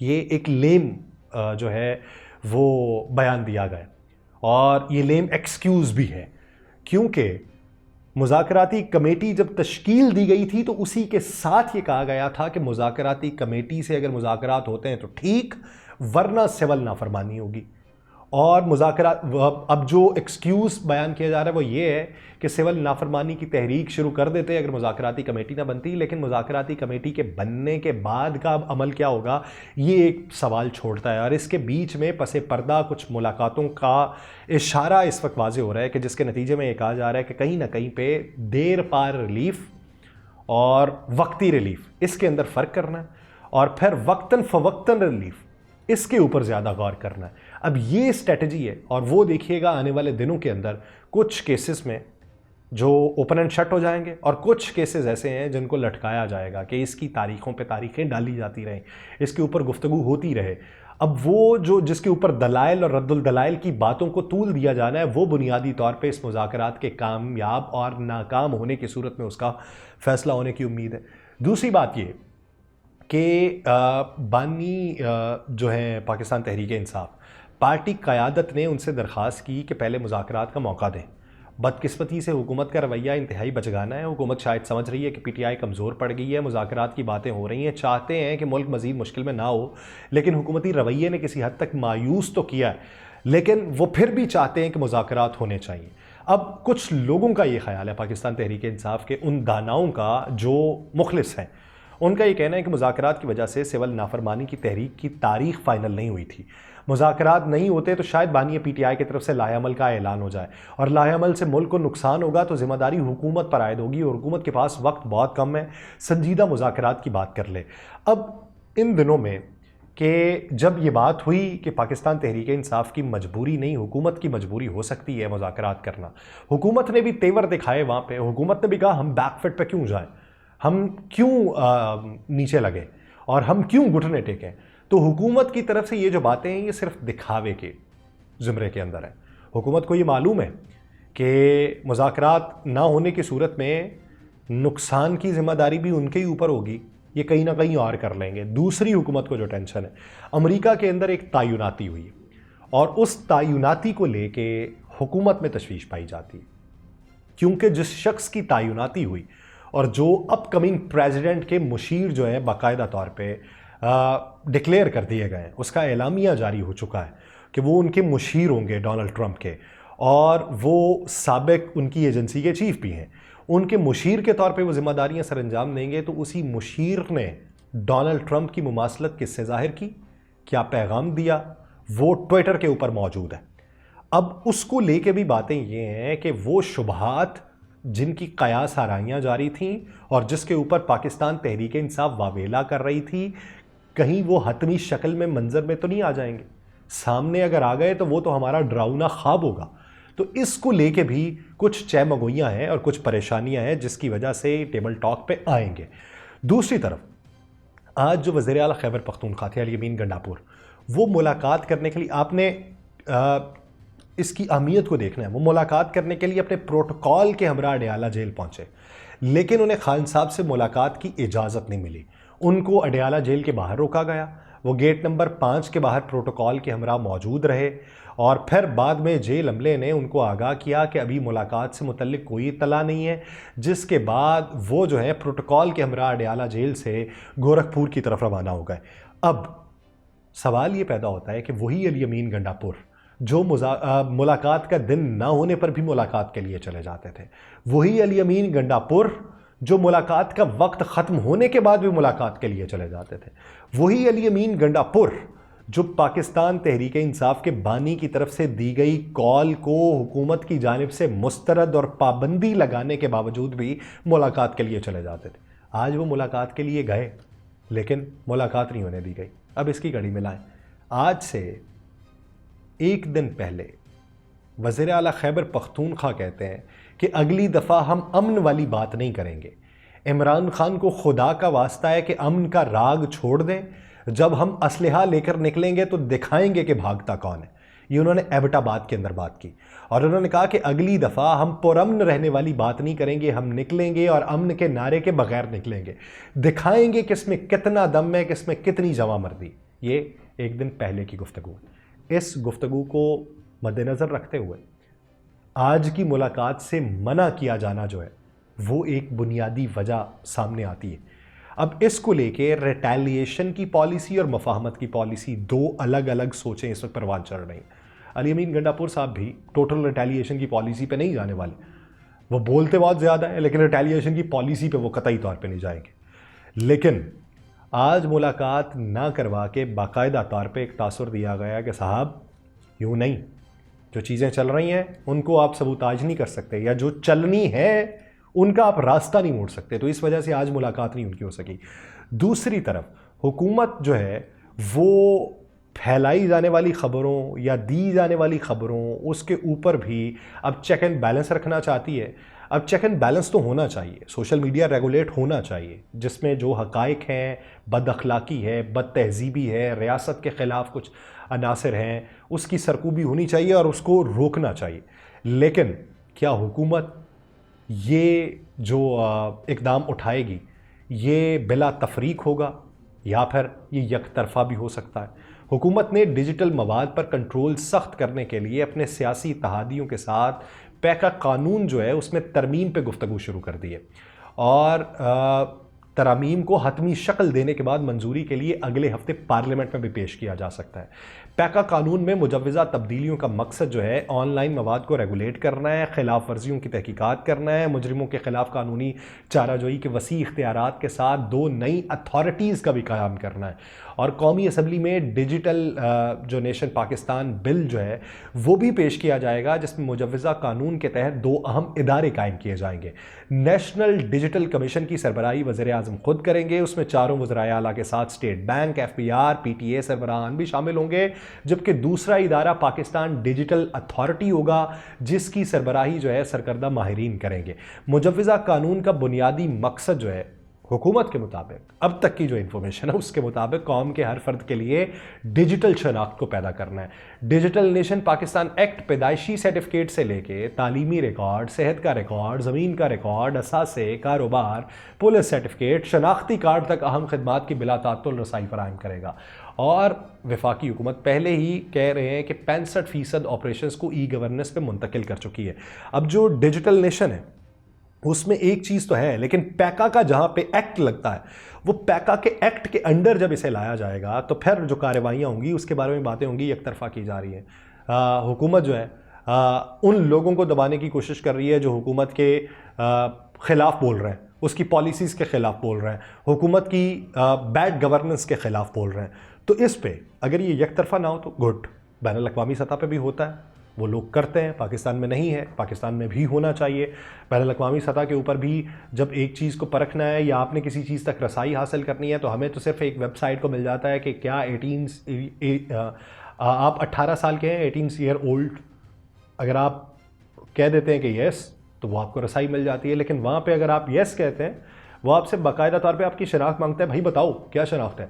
یہ ایک لیم جو ہے وہ بیان دیا گیا، اور یہ لیم ایکسکیوز بھی ہے، کیونکہ مذاکراتی کمیٹی جب تشکیل دی گئی تھی تو اسی کے ساتھ یہ کہا گیا تھا کہ مذاکراتی کمیٹی سے اگر مذاکرات ہوتے ہیں تو ٹھیک، ورنہ سول نافرمانی ہوگی۔ اور مذاکرات، اب جو ایکسکیوز بیان کیا جا رہا ہے وہ یہ ہے کہ سول نافرمانی کی تحریک شروع کر دیتے اگر مذاکراتی کمیٹی نہ بنتی، لیکن مذاکراتی کمیٹی کے بننے کے بعد کا عمل کیا ہوگا یہ ایک سوال چھوڑتا ہے، اور اس کے بیچ میں پس پردہ کچھ ملاقاتوں کا اشارہ اس وقت واضح ہو رہا ہے کہ جس کے نتیجے میں یہ کہا جا رہا ہے کہ کہیں نہ کہیں پہ دیر پار ریلیف اور وقتی ریلیف اس کے اندر فرق کرنا ہے، اور پھر وقتاً فوقتاً ریلیف اس کے اوپر زیادہ غور کرنا ہے۔ اب یہ اسٹریٹجی ہے، اور وہ دیکھیے گا آنے والے دنوں کے اندر کچھ کیسز میں جو اوپن اینڈ شٹ ہو جائیں گے، اور کچھ کیسز ایسے ہیں جن کو لٹکایا جائے گا کہ اس کی تاریخوں پہ تاریخیں ڈالی جاتی رہیں، اس کے اوپر گفتگو ہوتی رہے۔ اب وہ جو جس کے اوپر دلائل اور رد الدلائل کی باتوں کو طول دیا جانا ہے، وہ بنیادی طور پہ اس مذاکرات کے کامیاب اور ناکام ہونے کی صورت میں اس کا فیصلہ ہونے کی امید ہے۔ دوسری بات یہ کہ بانی جو ہیں پاکستان تحریک انصاف، پارٹی قیادت نے ان سے درخواست کی کہ پہلے مذاکرات کا موقع دیں۔ بدقسمتی سے حکومت کا رویہ انتہائی بچگانا ہے۔ حکومت شاید سمجھ رہی ہے کہ پی ٹی آئی کمزور پڑ گئی ہے، مذاکرات کی باتیں ہو رہی ہیں، چاہتے ہیں کہ ملک مزید مشکل میں نہ ہو، لیکن حکومتی رویے نے کسی حد تک مایوس تو کیا ہے، لیکن وہ پھر بھی چاہتے ہیں کہ مذاکرات ہونے چاہیے۔ اب کچھ لوگوں کا یہ خیال ہے، پاکستان تحریک انصاف کے ان داناؤں کا جو مخلص ہیں، ان کا یہ کہنا ہے کہ مذاکرات کی وجہ سے سول نافرمانی کی تحریک کی تاریخ فائنل نہیں ہوئی تھی۔ مذاکرات نہیں ہوتے تو شاید بانی پی ٹی آئی کی طرف سے لاہ عمل کا اعلان ہو جائے، اور لاہ عمل سے ملک کو نقصان ہوگا تو ذمہ داری حکومت پر عائد ہوگی، اور حکومت کے پاس وقت بہت کم ہے، سنجیدہ مذاکرات کی بات کر لے۔ اب ان دنوں میں کہ جب یہ بات ہوئی کہ پاکستان تحریک انصاف کی مجبوری نہیں، حکومت کی مجبوری ہو سکتی ہے مذاکرات کرنا، حکومت نے بھی تیور دکھائے وہاں پہ، حکومت نے بھی کہا ہم بیک فٹ پہ کیوں جائیں، ہم کیوں نیچے لگیں، اور ہم کیوں گھٹنے ٹیکیں۔ تو حکومت کی طرف سے یہ جو باتیں ہیں یہ صرف دکھاوے کے زمرے کے اندر ہے۔ حکومت کو یہ معلوم ہے کہ مذاکرات نہ ہونے کی صورت میں نقصان کی ذمہ داری بھی ان کے ہی اوپر ہوگی، یہ کہیں نہ کہیں اور کر لیں گے۔ دوسری حکومت کو جو ٹینشن ہے، امریکہ کے اندر ایک تعیناتی ہوئی، اور اس تعیناتی کو لے کے حکومت میں تشویش پائی جاتی ہے، کیونکہ جس شخص کی تعیناتی ہوئی اور جو اپ کمنگ پریزیڈنٹ کے مشیر جو ہیں باقاعدہ طور پہ ڈکلیئر کر دیے گئے ہیں، اس کا اعلامیہ جاری ہو چکا ہے کہ وہ ان کے مشیر ہوں گے ڈونلڈ ٹرمپ کے، اور وہ سابق ان کی ایجنسی کے چیف بھی ہیں۔ ان کے مشیر کے طور پہ وہ ذمہ داریاں سر انجام دیں گے، تو اسی مشیر نے ڈونلڈ ٹرمپ کی مماثلت کس سے ظاہر کی، کیا پیغام دیا، وہ ٹویٹر کے اوپر موجود ہے۔ اب اس کو لے کے بھی باتیں یہ ہیں کہ وہ شبہات جن کی قیاس آرائیاں جاری تھیں اور جس کے اوپر پاکستان تحریک انصاف واویلا کر رہی تھی، کہیں وہ حتمی شکل میں منظر میں تو نہیں آ جائیں گے، سامنے اگر آ گئے تو وہ تو ہمارا ڈراؤنا خواب ہوگا۔ تو اس کو لے کے بھی کچھ چہ مگوئیاں ہیں اور کچھ پریشانیاں ہیں جس کی وجہ سے ٹیبل ٹاک پہ آئیں گے۔ دوسری طرف آج جو وزیر اعلیٰ خیبر پختونخوا تھے الیمین گنڈاپور، وہ ملاقات کرنے کے لیے، آپ نے اس کی اہمیت کو دیکھنا ہے، وہ ملاقات کرنے کے لیے اپنے پروٹوکول کے ہمراہ اڈیالہ جیل پہنچے، لیکن انہیں خان صاحب سے ملاقات کی اجازت نہیں ملی۔ ان کو اڈیالہ جیل کے باہر روکا گیا، وہ گیٹ نمبر 5 کے باہر پروٹوکول کے ہمراہ موجود رہے، اور پھر بعد میں جیل عملے نے ان کو آگاہ کیا کہ ابھی ملاقات سے متعلق کوئی اطلاع نہیں ہے، جس کے بعد وہ جو ہے پروٹوکول کے ہمراہ اڈیالہ جیل سے گورکھپور کی طرف روانہ ہو گئے۔ اب سوال یہ پیدا ہوتا ہے کہ وہی الیمین گنڈاپور جو ملاقات کا دن نہ ہونے پر بھی ملاقات کے لیے چلے جاتے تھے، وہی الیمین گنڈاپور جو ملاقات کا وقت ختم ہونے کے بعد بھی ملاقات کے لیے چلے جاتے تھے، وہی الیمین گنڈاپور جو پاکستان تحریک انصاف کے بانی کی طرف سے دی گئی کال کو حکومت کی جانب سے مسترد اور پابندی لگانے کے باوجود بھی ملاقات کے لیے چلے جاتے تھے، آج وہ ملاقات کے لیے گئے لیکن ملاقات نہیں ہونے دی گئی۔ اب اس کی گھڑی ملائیں، آج سے ایک دن پہلے وزیر اعلیٰ خیبر پختونخوا کہتے ہیں کہ اگلی دفعہ ہم امن والی بات نہیں کریں گے، عمران خان کو خدا کا واسطہ ہے کہ امن کا راگ چھوڑ دیں، جب ہم اسلحہ لے کر نکلیں گے تو دکھائیں گے کہ بھاگتا کون ہے۔ یہ انہوں نے ایبٹ آباد کے اندر بات کی، اور انہوں نے کہا کہ اگلی دفعہ ہم پرامن رہنے والی بات نہیں کریں گے، ہم نکلیں گے اور امن کے نعرے کے بغیر نکلیں گے، دکھائیں گے کس میں کتنا دم ہے، کس میں کتنی جواں مردی۔ یہ ایک دن پہلے کی گفتگو ہے. اس گفتگو کو مد نظر رکھتے ہوئے آج کی ملاقات سے منع کیا جانا جو ہے وہ ایک بنیادی وجہ سامنے آتی ہے. اب اس کو لے کے ریٹیلیشن کی پالیسی اور مفاہمت کی پالیسی دو الگ الگ سوچیں اس وقت پروان چڑھ رہی ہیں. علی امین گنڈاپور صاحب بھی ٹوٹل ریٹیلیشن کی پالیسی پہ نہیں جانے والے. وہ بولتے بہت زیادہ ہیں لیکن ریٹیلیشن کی پالیسی پہ وہ قطعی طور پہ نہیں جائیں گے. لیکن آج ملاقات نہ کروا کے باقاعدہ طور پہ ایک تاثر دیا گیا کہ صاحب یوں نہیں, جو چیزیں چل رہی ہیں ان کو آپ سبوتاج نہیں کر سکتے, یا جو چلنی ہے ان کا آپ راستہ نہیں موڑ سکتے. تو اس وجہ سے آج ملاقات نہیں ان کی ہو سکی. دوسری طرف حکومت جو ہے وہ پھیلائی جانے والی خبروں یا دی جانے والی خبروں اس کے اوپر بھی اب چیک اینڈ بیلنس رکھنا چاہتی ہے. اب چیک اینڈ بیلنس تو ہونا چاہیے, سوشل میڈیا ریگولیٹ ہونا چاہیے, جس میں جو حقائق ہیں, بد اخلاقی ہے, بد تہذیبی ہے, ریاست کے خلاف کچھ عناصر ہیں, اس کی سرکوبی ہونی چاہیے اور اس کو روکنا چاہیے. لیکن کیا حکومت یہ جو اقدام اٹھائے گی یہ بلا تفریق ہوگا یا پھر یہ یک طرفہ بھی ہو سکتا ہے؟ حکومت نے ڈیجیٹل مواد پر کنٹرول سخت کرنے کے لیے اپنے سیاسی اتحادیوں کے ساتھ پیکا قانون جو ہے اس میں ترمیم پہ گفتگو شروع کر دی ہے, اور ترامیم کو حتمی شکل دینے کے بعد منظوری کے لیے اگلے ہفتے پارلیمنٹ میں بھی پیش کیا جا سکتا ہے. پیکا قانون میں مجوزہ تبدیلیوں کا مقصد جو ہے آن لائن مواد کو ریگولیٹ کرنا ہے, خلاف ورزیوں کی تحقیقات کرنا ہے, مجرموں کے خلاف قانونی چارہ جوئی کے وسیع اختیارات کے ساتھ 2 نئی اتھارٹیز کا بھی قیام کرنا ہے, اور قومی اسمبلی میں ڈیجیٹل جو نیشن پاکستان بل جو ہے وہ بھی پیش کیا جائے گا, جس میں مجوزہ قانون کے تحت 2 اہم ادارے قائم کیے جائیں گے. نیشنل ڈیجیٹل کمیشن کی سربراہی وزیر اعظم خود کریں گے. اس میں 4 وزرائے اعلیٰ کے ساتھ اسٹیٹ بینک, FBR, PTA سربراہان بھی شامل ہوں گے, جبکہ دوسرا ادارہ پاکستان ڈیجیٹل اتھارٹی ہوگا جس کی سربراہی جو ہے سرکردہ ماہرین کریں گے. مجوزہ قانون کا بنیادی مقصد جو ہے حکومت کے مطابق, اب تک کی جو انفارمیشن ہے اس کے مطابق, قوم کے ہر فرد کے لیے ڈیجیٹل شناخت کو پیدا کرنا ہے. ڈیجیٹل نیشن پاکستان ایکٹ پیدائشی سرٹیفکیٹ سے لے کے تعلیمی ریکارڈ, صحت کا ریکارڈ, زمین کا ریکارڈ, اثاثے, کاروبار, پولیس سرٹیفکیٹ, شناختی کارڈ تک اہم خدمات کی بلا تعطل رسائی فراہم کرے گا. اور وفاقی حکومت پہلے ہی کہہ رہے ہیں کہ 65% آپریشنز کو ای گورننس پہ منتقل کر چکی ہے. اب جو ڈیجیٹل نیشن ہے اس میں ایک چیز تو ہے, لیکن پیکا کا جہاں پہ ایکٹ لگتا ہے وہ پیکا کے ایکٹ کے انڈر جب اسے لایا جائے گا تو پھر جو کارروائیاں ہوں گی اس کے بارے میں باتیں ہوں گی یک طرفہ کی جا رہی ہیں. حکومت جو ہے ان لوگوں کو دبانے کی کوشش کر رہی ہے جو حکومت کے خلاف بول رہے ہیں, اس کی پالیسیز کے خلاف بول رہے ہیں, حکومت کی بیڈ گورننس کے خلاف بول رہے ہیں. تو اس پہ اگر یہ یک طرفہ نہ ہو تو گڈ, بین الاقوامی سطح پہ بھی ہوتا ہے, وہ لوگ کرتے ہیں, پاکستان میں نہیں ہے, پاکستان میں بھی ہونا چاہیے. بین الاقوامی سطح کے اوپر بھی جب ایک چیز کو پرکھنا ہے یا آپ نے کسی چیز تک رسائی حاصل کرنی ہے تو ہمیں تو صرف ایک ویب سائٹ کو مل جاتا ہے کہ کیا آپ 18 سال کے ہیں, 18 ایئر اولڈ, اگر آپ کہہ دیتے ہیں کہ یس تو وہ آپ کو رسائی مل جاتی ہے. لیکن وہاں پہ اگر آپ یس کہتے ہیں وہ آپ سے باقاعدہ طور پہ آپ کی شناخت مانگتا ہے, بھائی بتاؤ کیا شناخت ہے.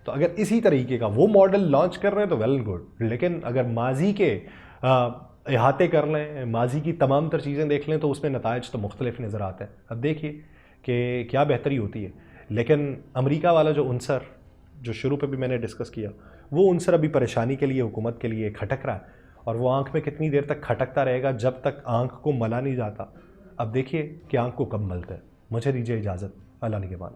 تو اگر اسی طریقے کا وہ ماڈل لانچ کر رہے ہیں تو ویل گڈ, لیکن اگر ماضی کے احاطے کر لیں, ماضی کی تمام تر چیزیں دیکھ لیں تو اس میں نتائج تو مختلف نظر آتے ہیں. اب دیکھیے کہ کیا بہتری ہوتی ہے. لیکن امریکہ والا جو عنصر جو شروع پہ بھی میں نے ڈسکس کیا, وہ عنصر ابھی پریشانی کے لیے حکومت کے لیے کھٹک رہا ہے, اور وہ آنکھ میں کتنی دیر تک کھٹکتا رہے گا جب تک آنکھ کو ملا نہیں جاتا. اب دیکھیے کہ آنکھ کو کب ملتا ہے. مجھے دیجیے اجازت, اللہ نگہبان.